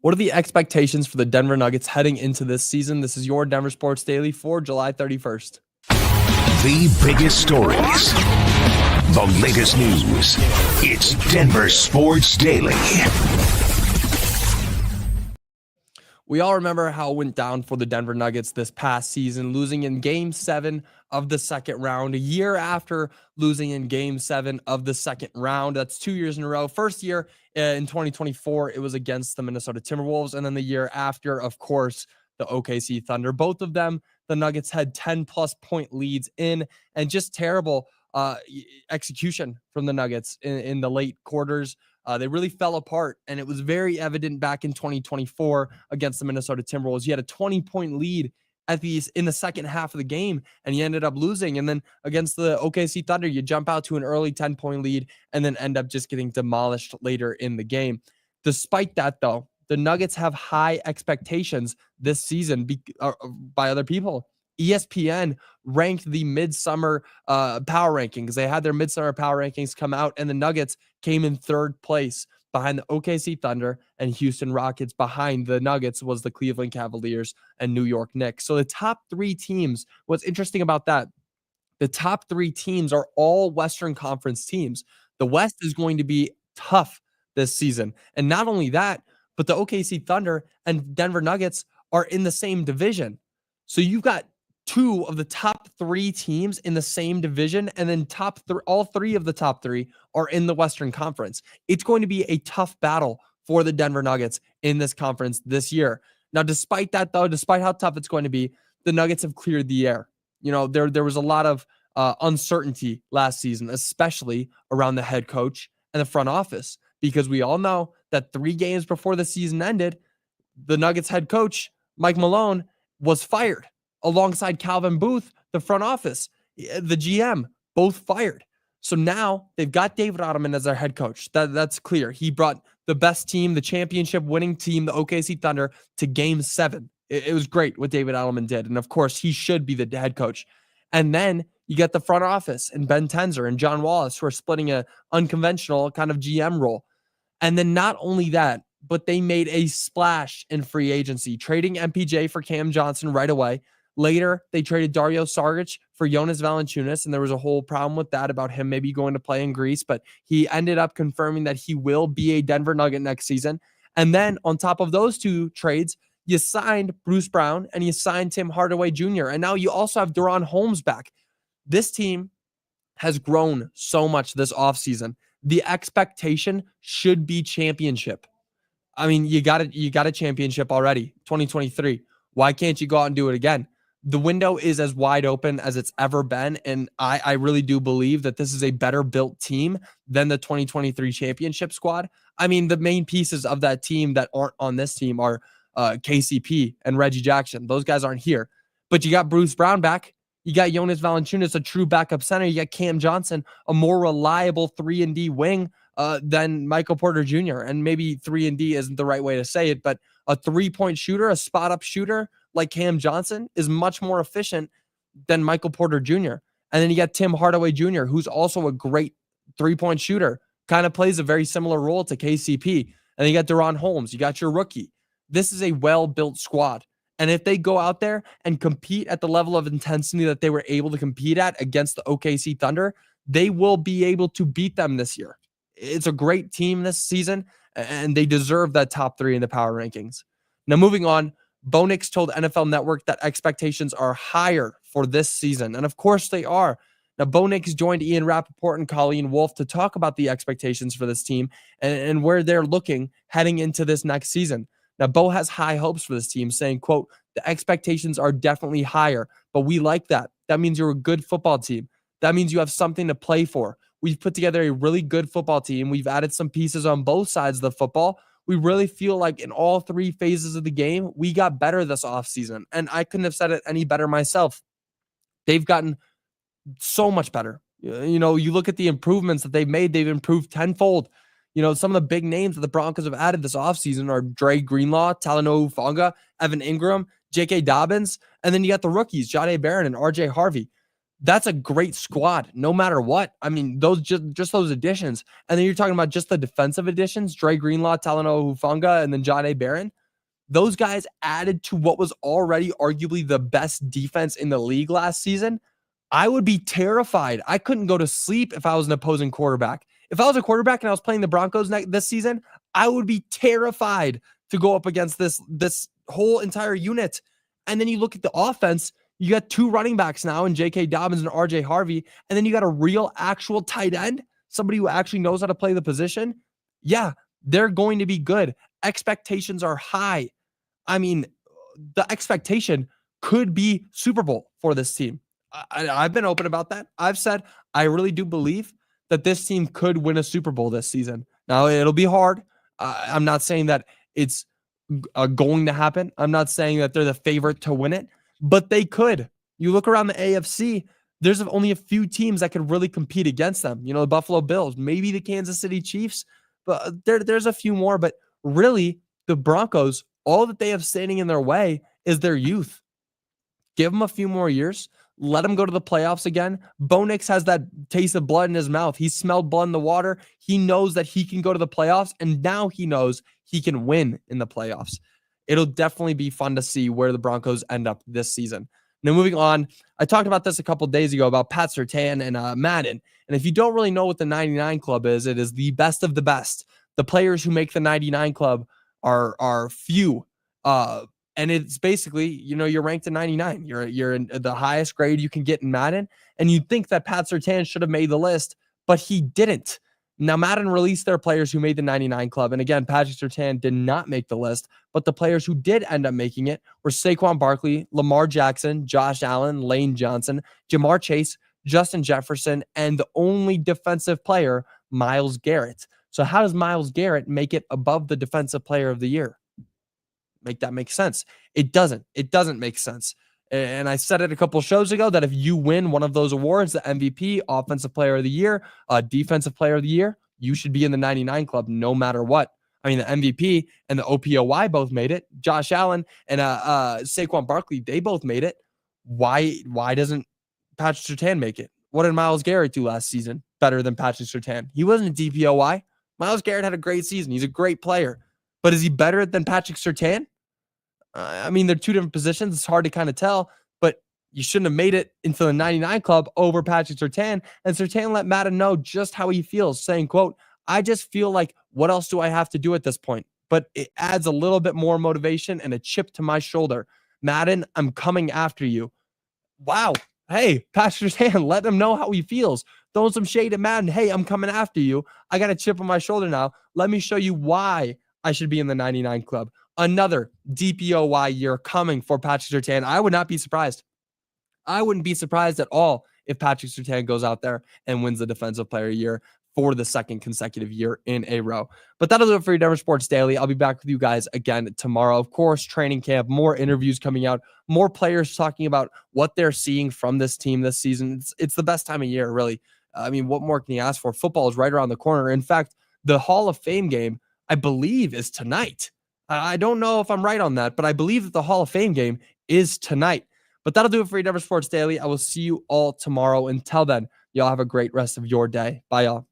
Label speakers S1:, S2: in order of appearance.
S1: What are the expectations for the Denver Nuggets heading into this season? This is your Denver Sports Daily for July 31st.
S2: The biggest stories, the latest news. It's Denver Sports Daily.
S1: We all remember how it went down for the Denver Nuggets this past season, losing in Game 7 of the second round, a year after losing in Game 7 of the second round. That's 2 years in a row. First year in 2024, it was against the Minnesota Timberwolves, and then the year after, of course, the OKC Thunder. Both of them, the Nuggets had 10-plus point leads in, and just terrible execution from the Nuggets in the late quarters. They really fell apart, and it was very evident back in 2024 against the Minnesota Timberwolves. You had a 20-point lead in the second half of the game, and you ended up losing. And then against the OKC Thunder, you jump out to an early 10-point lead and then end up just getting demolished later in the game. Despite that, though, the Nuggets have high expectations this season by other people. ESPN ranked the midsummer power rankings. They had their midsummer power rankings come out, and the Nuggets came in third place behind the OKC Thunder and Houston Rockets. Behind the Nuggets was the Cleveland Cavaliers and New York Knicks. So the top three teams, what's interesting about that, the top three teams are all Western Conference teams. The West is going to be tough this season. And not only that, but the OKC Thunder and Denver Nuggets are in the same division. So you've got two of the top three teams in the same division, and then all three of the top three are in the Western Conference. It's going to be a tough battle for the Denver Nuggets in this conference this year. Now, despite that, though, despite how tough it's going to be, the Nuggets have cleared the air. You know, there was a lot of uncertainty last season, especially around the head coach and the front office, because we all know that 3 games before the season ended, the Nuggets head coach, Mike Malone, was fired. Alongside Calvin Booth, the front office, the GM, both fired. So now they've got David Ottoman as their head coach. That's clear. He brought the best team, the championship winning team, the OKC Thunder, to Game 7. It was great what David Ottoman did. And of course, he should be the head coach. And then you get the front office and Ben Tenzer and John Wallace, who are splitting an unconventional kind of GM role. And then not only that, but they made a splash in free agency, trading MPJ for Cam Johnson right away. Later, they traded Dario Saric for Jonas Valanciunas, and there was a whole problem with that about him maybe going to play in Greece, but he ended up confirming that he will be a Denver Nugget next season. And then on top of those two trades, you signed Bruce Brown and you signed Tim Hardaway Jr., and now you also have Deron Holmes back. This team has grown so much this offseason. The expectation should be championship. I mean, you got a championship already, 2023. Why can't you go out and do it again? The window is as wide open as it's ever been, and I really do believe that this is a better built team than the 2023 championship squad. I mean, the main pieces of that team that aren't on this team are KCP and Reggie Jackson. Those guys aren't here. But you got Bruce Brown back. You got Jonas Valanciunas, a true backup center. You got Cam Johnson, a more reliable 3-and-D wing than Michael Porter Jr. And maybe 3-and-D isn't the right way to say it, but a 3-point shooter, a spot-up shooter like Cam Johnson is much more efficient than Michael Porter Jr. And then you got Tim Hardaway Jr., who's also a great 3-point shooter, kind of plays a very similar role to KCP. And you got Deron Holmes. You got your rookie. This is a well-built squad. And if they go out there and compete at the level of intensity that they were able to compete at against the OKC Thunder, they will be able to beat them this year. It's a great team this season, and they deserve that top 3 in the power rankings. Now, moving on, Bo Nix told NFL Network that expectations are higher for this season, and of course they are. Now, Bo Nix joined Ian Rappaport and Colleen Wolfe to talk about the expectations for this team and where they're looking heading into this next season. Now, Bo has high hopes for this team, saying, quote, "The expectations are definitely higher, but we like that. That means you're a good football team. That means you have something to play for. We've put together a really good football team. We've added some pieces on both sides of the football. We really feel like in all 3 phases of the game, we got better this offseason." And I couldn't have said it any better myself. They've gotten so much better. You know, you look at the improvements that they've made, they've improved tenfold. You know, some of the big names that the Broncos have added this offseason are Dre Greenlaw, Talanoa Ufanga, Evan Ingram, J.K. Dobbins, and then you got the rookies, Jahdae Barron and R.J. Harvey. That's a great squad, no matter what. I mean, those just those additions. And then you're talking about just the defensive additions, Dre Greenlaw, Talanoa Hufanga, and then Jahdae Barron. Those guys added to what was already arguably the best defense in the league last season. I would be terrified. I couldn't go to sleep if I was an opposing quarterback. If I was a quarterback and I was playing the Broncos this season, I would be terrified to go up against this whole entire unit. And then you look at the offense, you got 2 running backs now in J.K. Dobbins and R.J. Harvey, and then you got a real actual tight end, somebody who actually knows how to play the position. Yeah, they're going to be good. Expectations are high. I mean, the expectation could be Super Bowl for this team. I've been open about that. I've said I really do believe that this team could win a Super Bowl this season. Now, it'll be hard. I'm not saying that it's going to happen. I'm not saying that they're the favorite to win it, but they could. You look around the AFC, there's only a few teams that could really compete against them. You know, the Buffalo Bills, maybe the Kansas City Chiefs, but there's a few more. But really, the Broncos, all that they have standing in their way is their youth. Give them a few more years. Let him go to the playoffs again. Bo Nix has that taste of blood in his mouth. He smelled blood in the water. He knows that he can go to the playoffs, and now he knows he can win in the playoffs. It'll definitely be fun to see where the Broncos end up this season. Now, moving on, I talked about this a couple days ago about Pat Surtain and Madden. And if you don't really know what the 99 Club is, it is the best of the best. The players who make the 99 Club are few. And it's basically, you know, you're ranked at 99. You're in the highest grade you can get in Madden. And you'd think that Pat Surtain should have made the list, but he didn't. Now, Madden released their players who made the 99 Club. And again, Patrick Surtain did not make the list, but the players who did end up making it were Saquon Barkley, Lamar Jackson, Josh Allen, Lane Johnson, Jamar Chase, Justin Jefferson, and the only defensive player, Myles Garrett. So how does Myles Garrett make it above the defensive player of the year? Make that make sense? It doesn't. It doesn't make sense. And I said it a couple shows ago that if you win one of those awards, the MVP, Offensive Player of the Year, Defensive Player of the Year, you should be in the 99 Club no matter what. I mean, the MVP and the OPOY both made it. Josh Allen and Saquon Barkley, they both made it. Why doesn't Patrick Surtain make it? What did Myles Garrett do last season better than Patrick Surtain? He wasn't a DPOY. Myles Garrett had a great season. He's a great player. But is he better than Patrick Surtain? I mean, they're two different positions. It's hard to kind of tell, but you shouldn't have made it into the 99 Club over Patrick Surtain. And Surtain let Madden know just how he feels, saying, quote, I just feel like, what else do I have to do at this point? But it adds a little bit more motivation and a chip to my shoulder. Madden, I'm coming after you. Wow. Hey, Patrick Surtain, let him know how he feels. Throwing some shade at Madden. Hey, I'm coming after you. I got a chip on my shoulder now. Let me show you why I should be in the 99 Club. Another DPOY year coming for Patrick Surtain. I would not be surprised. I wouldn't be surprised at all if Patrick Surtain goes out there and wins the Defensive Player of the Year for the second consecutive year in a row. But that'll do it for your Denver Sports Daily. I'll be back with you guys again tomorrow. Of course, training camp, more interviews coming out, more players talking about what they're seeing from this team this season. It's the best time of year, really. I mean, what more can you ask for? Football is right around the corner. In fact, the Hall of Fame game, I believe, is tonight. I don't know if I'm right on that, but I believe that the Hall of Fame game is tonight. But that'll do it for your Denver Sports Daily. I will see you all tomorrow. Until then, y'all have a great rest of your day. Bye, y'all.